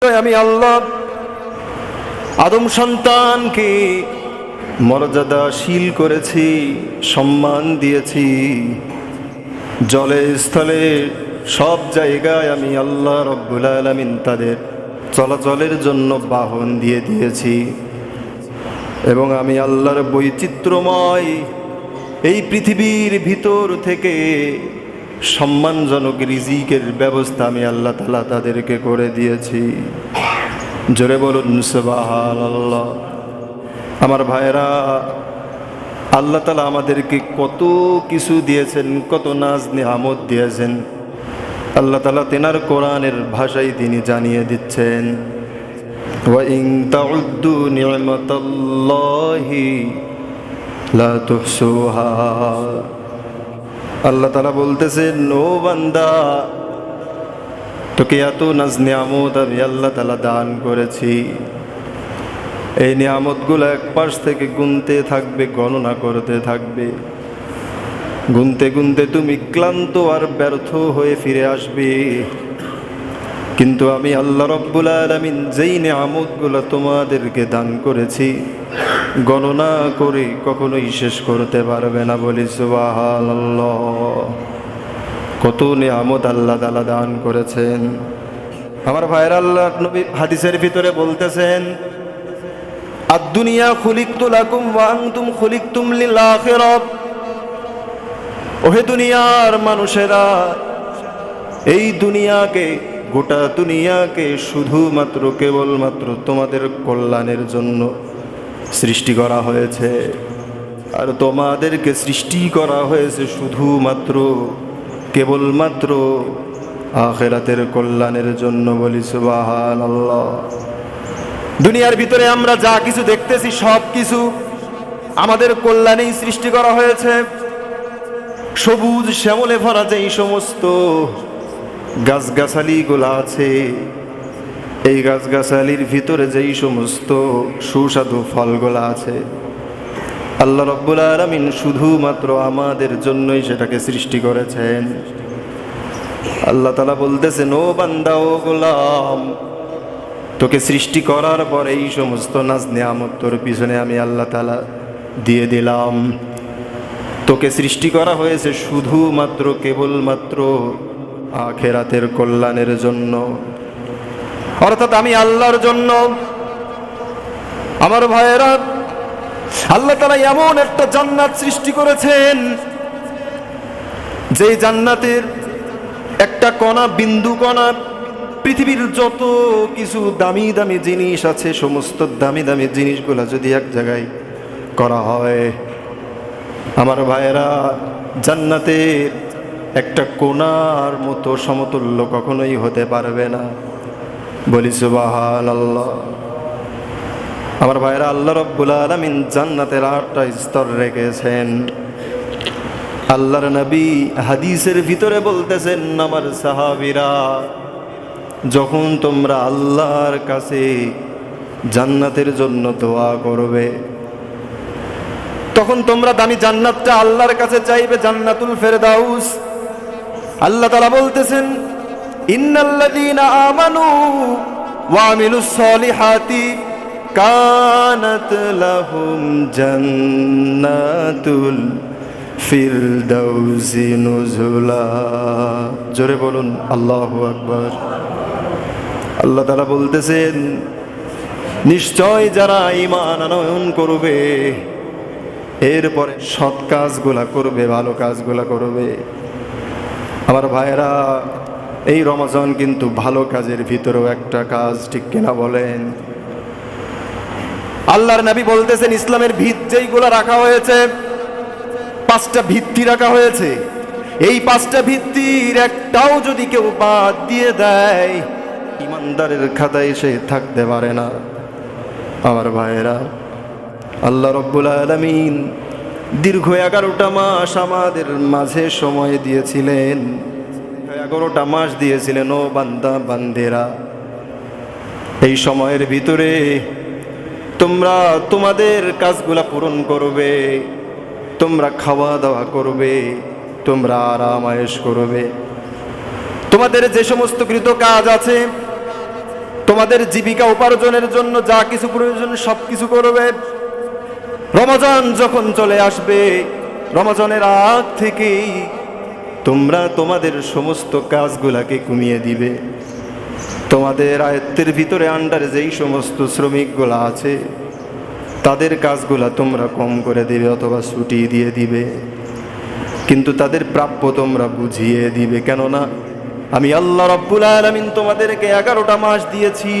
আমি আল্লাহ আদম সন্তানকে মর্যাদাশীল করেছি, সম্মান দিয়েছি। জলে স্থলে সব জায়গায় আমি আল্লাহ রব্বুল আলামিন তাদের চলাচলের জন্য বাহন দিয়ে দিয়েছি। এবং আমি আল্লাহর বৈচিত্র্যময় এই পৃথিবীর ভিতর থেকে সম্মানজনক রিজিকের ব্যবস্থা আমি আল্লাহ তাআলা তাদেরকে করে দিয়েছি। জোরে বলুন সুবহানাল্লাহ। আমার ভাইরা, আল্লাহ তাআলা আমাদেরকে কত কিছু দিয়েছেন, কত নাজ নিয়ামত দিয়েছেন। আল্লাহ তাআলা তেনার কোরআনের ভাষায় তিনি জানিয়ে দিচ্ছেন, ওয়া ইন তাউদ্দু নি'মাতাল্লাহি লা তুহসুহা। আল্লাহ তাআলা বলতেছেন, ও বান্দা, তোকে এত নাজ নিয়ামত আমি আল্লাহ তাআলা দান করেছি। এই নিয়ামতগুলো এক পাশ থেকে গুনতে থাকবে, গণনা করতে থাকবে। গুনতে গুনতে তুমি ক্লান্ত আর ব্যর্থ হয়ে ফিরে আসবে। কিন্তু আমি আল্লাহ রব্বুল আলামিন যেই নিয়ামতগুলো তোমাদেরকে দান করেছি, গণনা করে কখনোই শেষ করতে পারবে না। বলি সুবহানাল্লাহ। কত নিয়ামত আল্লাহ তাআলা দান করেছেন। আমার ভাইরা, আল্লাহর নবী হাদিসের ভিতরে বলতেছেন, আদ-দুনিয়া খুলিকতু লাকুম ওয়া আনতুম খুলিকতুম লিল আখিরাহ। ওহে দুনিয়ার মানুষেরা, এই দুনিয়াকে, গোটা দুনিয়াকে শুধুমাত্র কেবলমাত্র তোমাদের কল্যাণের জন্য সৃষ্টি করা হয়েছে। আর তোমাদেরকে সৃষ্টি করা হয়েছে শুধুমাত্র কেবলমাত্র আখিরাতের কল্যাণের জন্য। বলি সুবহানাল্লাহ। দুনিয়ার ভিতরে আমরা যা কিছু দেখতেছি সব কিছু আমাদের কল্যাণেই সৃষ্টি করা হয়েছে। সবুজ শ্যামলে ভরা যে সমস্ত গাছগাছালিগুলো আছে, এই গাছগাছালির ভিতরে যেই সমস্ত সুস্বাদু ফলগুলো আছে, আল্লাহ রব্বুল আলামিন শুধুমাত্র আমাদের জন্যই সেটাকে সৃষ্টি করেছেন। আল্লাহ তাআলা বলতেছেন, ও বান্দা, ও গোলাম, তোকে সৃষ্টি করার পর এই সমস্ত নাজ নিয়ামত তোর পিছনে আমি আল্লাহ তাআলা দিয়ে দিলাম। তোকে সৃষ্টি করা হয়েছে শুধুমাত্র কেবলমাত্র আখিরাতের কল্যাণের জন্য, অর্থাৎ আমি আল্লাহর জন্য। আমার ভাইয়েরা, আল্লাহ তাআলা এমন একটা জান্নাত সৃষ্টি করেছেন, যেই জান্নাতের একটা কণা, বিন্দু কণা, পৃথিবীর যত কিছু দামি দামি জিনিস আছে, সমস্ত দামি দামি জিনিসগুলো যদি এক জায়গায় করা হয়, আমার ভাইয়েরা, জান্নাতের একটা কোণার মতো সমতুল্য কখনোই হতে পারবে না। বলি সুবহানাল্লাহ। আমার ভাইয়েরা, আল্লাহ রব্বুল আলামিন জান্নাতের 8টা স্তর রেখেছেন। আল্লাহর নবী হাদিসের ভিতরে বলতেছেন, আমার সাহাবীরা, যখন তোমরা আল্লাহর কাছে জান্নাতের জন্য দোয়া করবে, তখন তোমরা দামি জান্নাতটা আল্লাহর কাছে চাইবে, জান্নাতুল ফেরদাউস। আল্লাহ তাআলা বলতেছেন, ইন্নাল্লাযীনা আমানু ওয়া আমিলুস সলিহাতি কানাত লাহুম জান্নাতুল ফিরদাউসি নুজুলা। জোরে বলুন আল্লাহু আকবার। আল্লাহ তাআলা বলতেছেন, নিশ্চয় যারা ঈমান আনয়ন করবে, এরপরে সৎ কাজগুলা করবে, ভালো কাজগুলা করবে। আমার ভাইয়েরা, এই রমজান কিন্তু ভালো কাজের ভিতরেও একটা কাজ, ঠিক কিনা বলেন? আল্লাহর নবী বলতেছেন, ইসলামের ভিত যেইগুলা রাখা হয়েছে, 5টা ভিত্তি রাখা হয়েছে। এই 5টা ভিত্তির একটাও যদি কেউ বাদ দিয়ে দেয়, ইমানদারের খাতায় সে থাকতে পারে না। আমার ভাইয়েরা, আল্লাহ রব্বুল আলামিন দীর্ঘ 11টা মাস আমাদের মাঝে সময় দিয়েছিলেন। 11টা মাস দিয়েছিলেন। ও বান্দা বান্দেরা, এই সময়ের ভিতরে তোমরা তোমাদের কাজগুলা পূরণ করবে, তোমরা খাওয়া দাওয়া করবে, তোমরা আরাম আয়েশ করবে। তোমাদের যে সমস্ত কৃত কাজ আছে, তোমাদের জীবিকা উপার্জনের জন্য যা কিছু প্রয়োজন সব কিছু করবে। রমজান যখন চলে আসবে, রমজানের আগ থেকেই তোমরা তোমাদের সমস্ত কাজগুলাকে কমিয়ে দিবে। তোমাদের আয়ত্তের ভিতরে আন্ডারে যেই সমস্ত শ্রমিকগুলা আছে তাদের কাজগুলা তোমরা কম করে দিবে অথবা ছুটি দিয়ে দিবে, কিন্তু তাদের প্রাপ্য তোমরা বুঝিয়ে দিবে। কেননা আমি আল্লাহ রাব্বুল আলামিন তোমাদেরকে 11টা মাস দিয়েছি,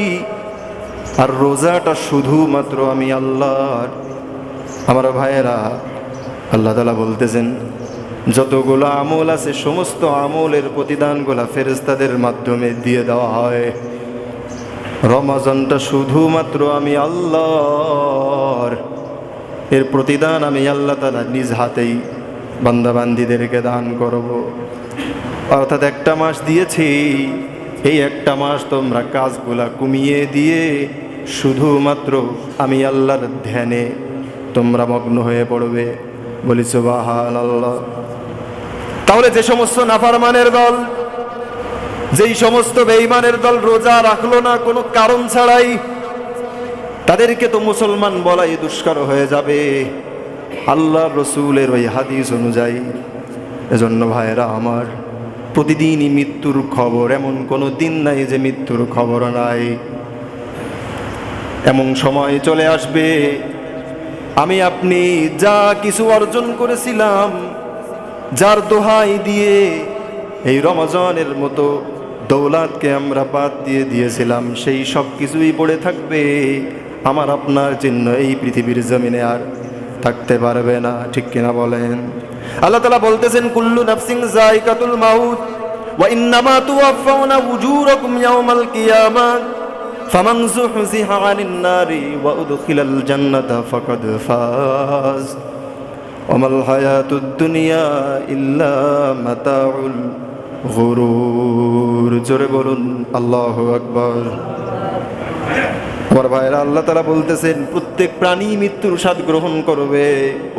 আর রোজাটা শুধুমাত্র আমি আল্লাহর। আমার ভাইয়েরা, আল্লাহ তাআলা বলতেছেন যতগুলো আমল আছে সমস্ত আমলের প্রতিদানগুলা ফেরেশতাদের মাধ্যমে দিয়ে দেওয়া হয়। রমজানটা শুধুমাত্র আমি আল্লাহর, এর প্রতিদান আমি আল্লাহ তাআলা নিজ হাতেই বান্দাবান্দীদেরকে দান করব। অর্থাৎ একটা মাস দিয়েছি, এই একটা মাস তোমরা কাজগুলা কমিয়ে দিয়ে শুধুমাত্র আমি আল্লাহর ধ্যানে তোমরা মগ্ন হয়ে পড়বে। বলি সুবহানাল্লাহ। তাহলে যে সমস্ত নাফরমানের দল, যেই সমস্ত বেঈমানের দল রোজা রাখলো না কোনো কারণ ছাড়াই, তাদেরকে তো মুসলমান বলাই দুষ্কর হয়ে যাবে আল্লাহ রসুলের ওই হাদিস অনুযায়ী। এজন্য ভাইয়েরা আমার, প্রতিদিনই মৃত্যুর খবর, এমন কোনো দিন নাই যে মৃত্যুর খবর নাই। এমন সময় চলে আসবে আমি আপনি যা কিছু অর্জন করেছিলাম, যার দোহাই দিয়ে এই রমজানের মতো দৌলাতকে আমরা বাদ দিয়ে দিয়েছিলাম, সেই সব কিছুই পড়ে থাকবে। আমার আপনার চিহ্ন এই পৃথিবীর জমিনে আর থাকতে পারবে না। ঠিক কিনা বলেন? আল্লাহ তাআলা বলতেছেন কুল্লু নাফসিন যায়িকাতুল মাউত ওয়া ইন্নামা তুওয়াফাউনা উজুরাকুম ইয়াওমাল কিয়ামাহ ফামান যুহজিহা আনিন নারি ওয়া উদখিলাল জান্নাতা ফাকাদ ফাজ ওয়া মাল হায়াতুদ দুনিয়া ইল্লা মাতাউল গুরুর। জোরে বলুন আল্লাহু আকবার। আমার ভাইরা, আল্লাহ তাআলা বলতেছেন প্রত্যেক প্রাণী মৃত্যুর স্বাদ গ্রহণ করবে।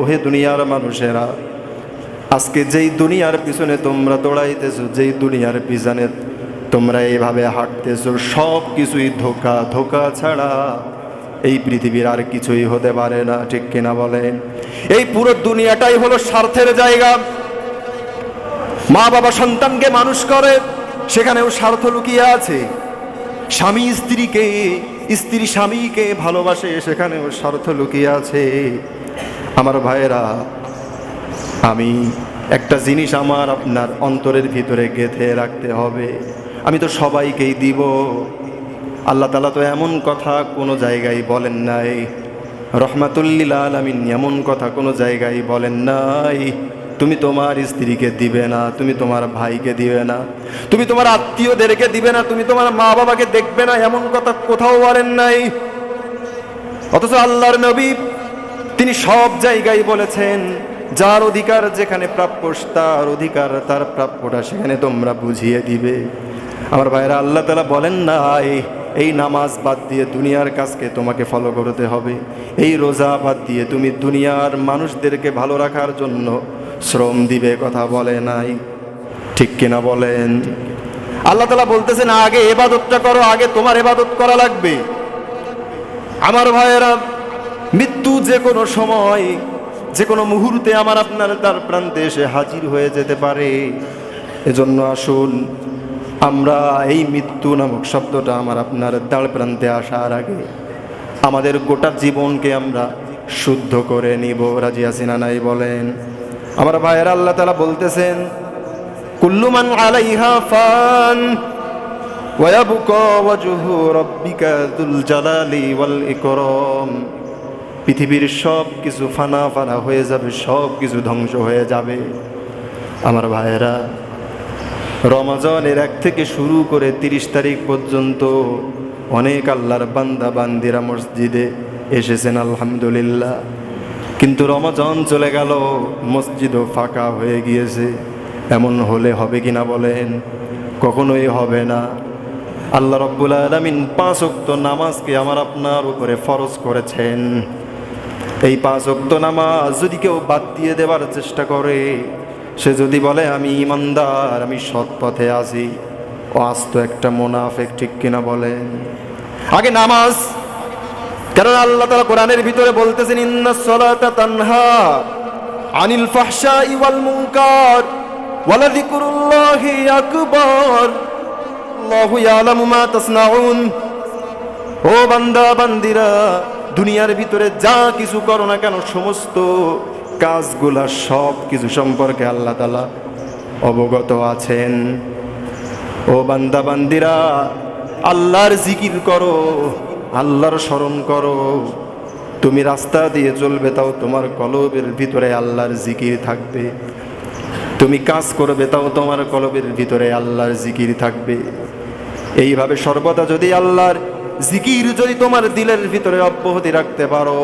ওহে দুনিয়ার মানুষেরা, আজকে যেই দুনিয়ার পিছনে তোমরা দৌড়াইতেছো, যেই দুনিয়ার পিছনে তোমরা এইভাবে হাঁটতেছো, সব কিছুই ধোঁকা। ধোঁকা ছাড়া এই পৃথিবীর আর কিছুই হতে পারে না। ঠিক কিনা বলেন? এই পুরো দুনিয়াটাই হলো স্বার্থের জায়গা। মা বাবা সন্তানকে মানুষ করে, সেখানেও স্বার্থ লুকিয়ে আছে। স্বামী স্ত্রীকে, স্ত্রী স্বামীকে ভালোবাসে, সেখানেও স্বার্থ লুকিয়ে আছে। আমার ভাইয়েরা, আমি একটা জিনিস আমার আপনার অন্তরের ভিতরে গেঁথে রাখতে হবে, আমি তো সবাইকেই দিব। আল্লাহ তাআলা তো এমন কথা কোনো জায়গায় বলেন নাই, রহমাতুল লিল আলামিন এমন কথা কোনো জায়গায় বলেন নাই তুমি তোমার স্ত্রীকে দিবে না, তুমি তোমার ভাইকে দিবে না, তুমি তোমার আত্মীয়দেরকে দিবে না, তুমি তোমার মা বাবাকে দেখবে না, এমন কথা কোথাও বলেন নাই। অথচ আল্লাহর নবী তিনি সব জায়গায় বলেছেন যার অধিকার যেখানে প্রাপ্য, তার অধিকার তার প্রাপ্যটা সেখানে তোমরা বুঝিয়ে দিবে। আমার ভাইরা, আল্লাহ তাআলা বলেন নাই এই নামাজ বাদ দিয়ে দুনিয়ার কাজকে তোমাকে ফলো করতে হবে, এই রোজা বাদ দিয়ে তুমি দুনিয়ার মানুষদেরকে ভালো রাখার জন্য শ্রম দিবে, কথা বলে নাই। ঠিক কিনা বলেন? আল্লাহ তাআলা বলতেছেন আগে ইবাদতটা করো, আগে তোমার ইবাদত করা লাগবে। আমার ভাইয়েরা, মৃত্যু যে কোনো সময়, যে কোনো মুহূর্তে আমার আপনার তার প্রান্তে এসে হাজির হয়ে যেতে পারে। এজন্য আসুন আমরা এই মৃত্যু নামক শব্দটা আমার আপনার দ্বার প্রান্তে আসার আগে আমাদের গোটা জীবনকে আমরা শুদ্ধ করে নিব। রাজি আছি না নাই বলেন? আমার ভাইয়েরা, আল্লাহ তাআলা বলতেছেন কুল্লু মান আলাইহা ফান ওয়া ইয়াবকা ওয়াজহু রাব্বিকা যুল জালালি ওয়াল ইকরাম। পৃথিবীর সব কিছু ফানা ফানা হয়ে যাবে, সব কিছু ধ্বংস হয়ে যাবে। আমার ভাইয়েরা, রমজানের 1 থেকে শুরু করে 30 তারিখ পর্যন্ত অনেক আল্লাহর বান্দা বান্দিরা মসজিদে এসেছেন, আলহামদুলিল্লাহ। কিন্তু রমজান চলে গেল, মসজিদও ফাঁকা হয়ে গিয়েছে। এমন হলে হবে কিনা বলেন? কখনোই হবে না। আল্লাহ রাব্বুল আলামিন 5 ওয়াক্ত নামাজকে আমার আপনার উপরে ফরজ করেছেন। এই 5 ওয়াক্ত নামাজ যদি কেউ বাদ দিয়ে দেওয়ার চেষ্টা করে, সে যদি বলে আমি ইমানদার, আমি সৎ পথে আছি, ও আজ তো একটা মুনাফিক। ঠিক কিনা বলেন? আগে নামাজ, কারণ আল্লাহ তাআলা কোরআনের ভিতরে বলতেছেন ইন্নাস সালাতা তানহা আনিল ফাহশাই ওয়াল মুনকার ওয়ালা যিকরুল্লাহি আকবার আল্লাহু ইয়ালামু মা তাসনাউন। ও বান্দা বান্দিরা, দুনিয়ার ভিতরে যা কিছু করো না কেন সমস্ত কাজগুলা সব কিছু সম্পর্কে আল্লাহ তাআলা অবগত আছেন। ও বান্দা বান্দিরা, আল্লাহর জিকির করো, আল্লাহর স্মরণ করো। তুমি রাস্তা দিয়ে চলবে, তাও তোমার কলবের ভিতরে আল্লাহর জিকির থাকবে। তুমি কাজ করবে, তাও তোমার কলবের ভিতরে আল্লাহর জিকির থাকবে। এইভাবে সর্বদা যদি আল্লাহর জিকির যদি তোমার দিলের ভিতরে অব্যাহতি রাখতে পারো,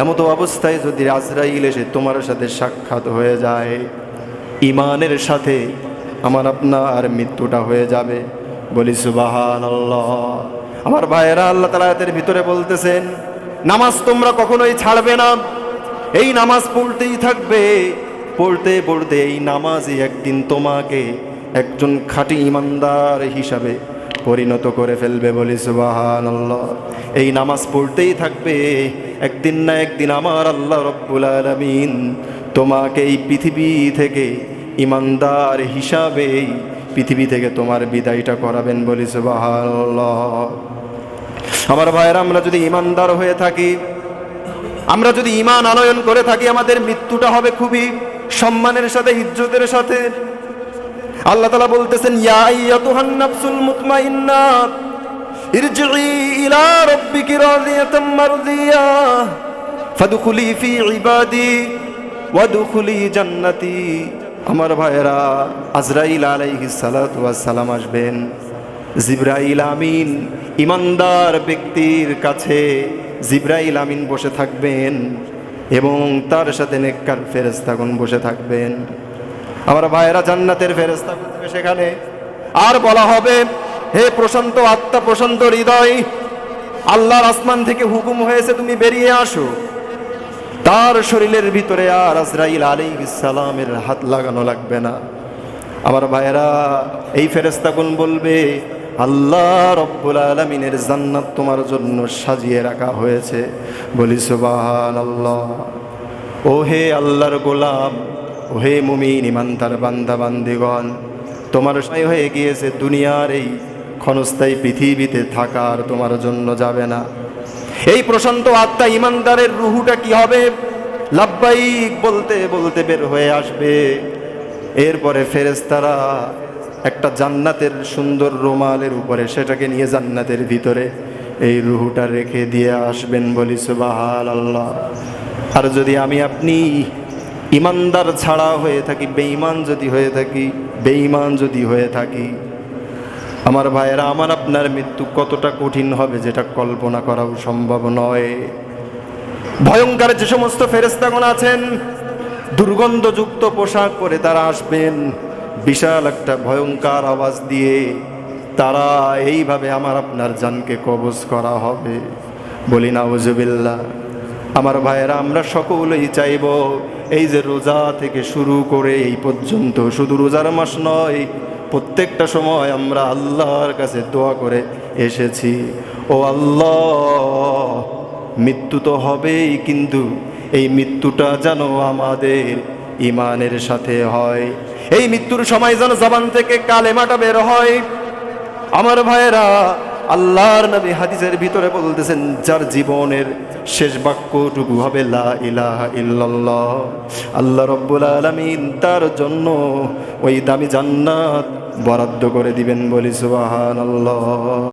এমতো অবস্থায় যদি আজরাইল এসে তোমার সাথে সাক্ষাৎ হয়ে যায়, ইমানের সাথে আমার আপনার মৃত্যুটা হয়ে যাবে। বলি সুবহানাল্লাহ। আমার ভাইয়েরা, আল্লাহ তাআলা এর ভিতরে বলতেছেন নামাজ তোমরা কখনোই ছাড়বে না, এই নামাজ পড়তেই থাকবে। পড়তে পড়তে এই নামাজই একদিন তোমাকে একজন খাঁটি ইমানদার হিসাবে পরিণত করে ফেলবে। বলি সুবহানাল্লাহ। এই নামাজ পড়তেই থাকবে, একদিন না একদিন আমার আল্লাহ রব্বুল আলামিন তোমাকে এই পৃথিবী থেকে ইমানদার হিসাবে পৃথিবী থেকে তোমার বিদায়টা করাবেন। বলি সুবহানাল্লাহ। আমার ভাইয়েরা, আমরা যদি ইমানদার হয়ে থাকি, আমরা যদি ঈমান আনয়ন করে থাকি, আমাদের মৃত্যুটা হবে খুবই সম্মানের সাথে, ইজ্জতের সাথে। আল্লাহ তাআলা বলতেছেন ইয়া আইয়াতুহান নাফসুল মুতমাইন্না ইরজিই ইলা রাব্বিকি রাদিয়াতাম মারদিয়া ফাদখুলি ফি ইবাদি ওয়াদখুলি জান্নাতি। আমার ভাইয়েরা, আজরাইল আলাইহিস সালাতু ওয়াস সালাম আসবেন। জিবরাইল আমিন ইমানদার ব্যক্তির কাছে জিবরাইল আমিন বসে থাকবেন এবং তার সাথে নেককার ফেরেশতাগণ বসে থাকবেন। আমার ভাইয়েরা, জান্নাতের ফেরেশতা থাকবে সেখানে। আর বলা হবে, হে প্রশান্ত আত্মা, প্রশান্ত হৃদয়, আল্লাহর আসমান থেকে হুকুম হয়েছে তুমি বেরিয়ে আসো। তার শরীরের ভিতরে আর আজরাইল আলাইহিস সালামের হাত লাগানো লাগবে না। আমার ভাইয়েরা, এই ফেরেশতাগণ বলবে আল্লাহ রব্বুল আলামিনের জান্নাত তোমার জন্য সাজিয়ে রাখা হয়েছে। বলি সুবহানাল্লাহ। ও হে আল্লাহর গোলাম, ও হে মুমিন ইমানদার বান্দা বান্দিগণ, তোমার সময় হয়ে গিয়েছে। দুনিয়ার এই ক্ষণস্থায়ী পৃথিবীতে থাকার তোমার জন্য যাবে না। এই প্রশান্ত আত্মা ইমানদারের রুহুটা কি হবে? লাব্বাইক বলতে বলতে বের হয়ে আসবে। এরপরে ফেরেশতারা একটা জান্নাতের সুন্দর রুমালের উপরে সেটাকে নিয়ে জান্নাতের ভিতরে এই রুহুটা রেখে দিয়ে আসবেন। বলি সুবহানাল্লাহ। আর যদি আমি আপনি ইমানদার ছাড়া হয়ে থাকি, বেঈমান যদি হয়ে থাকি, আমার ভাইয়েরা, আমার আপনার মৃত্যু কতটা কঠিন হবে যেটা কল্পনা করাও সম্ভব নয়। ভয়ঙ্কর যে সমস্ত ফেরেশতাগণ আছেন, দুর্গন্ধযুক্ত পোশাক পরে তারা আসবেন, বিশাল একটা ভয়ঙ্কর আওয়াজ দিয়ে তারা এইভাবে আমার আপনার জানকে কবজ করা হবে। বলি নাউজুবিল্লাহ। আমার ভাইয়েরা, আমরা সকলেই চাইব এই যে রোজা থেকে শুরু করে এই পর্যন্ত, শুধু রোজার মাস নয়, প্রত্যেকটা সময় আমরা আল্লাহর কাছে দোয়া করে এসেছি, ও আল্লাহ, মৃত্যু তো হবেই, কিন্তু এই মৃত্যুটা যেন আমাদের ইমানের সাথে হয়। এই মৃত্যুর সময় যেন জবান থেকে কালেমাটা বের হয়। আমার ভাইয়েরা, আল্লাহর নবী হাদিসের ভিতরে বলতেছেন, যার জীবনের শেষ বাক্যটুকু হবে লা ইলাহা ইল্লাল্লাহ, আল্লাহ রব্বুল আলামিন তার জন্য ওই দামি জান্নাত বরাদ্দ করে দিবেন। বলি সুবহানাল্লাহ।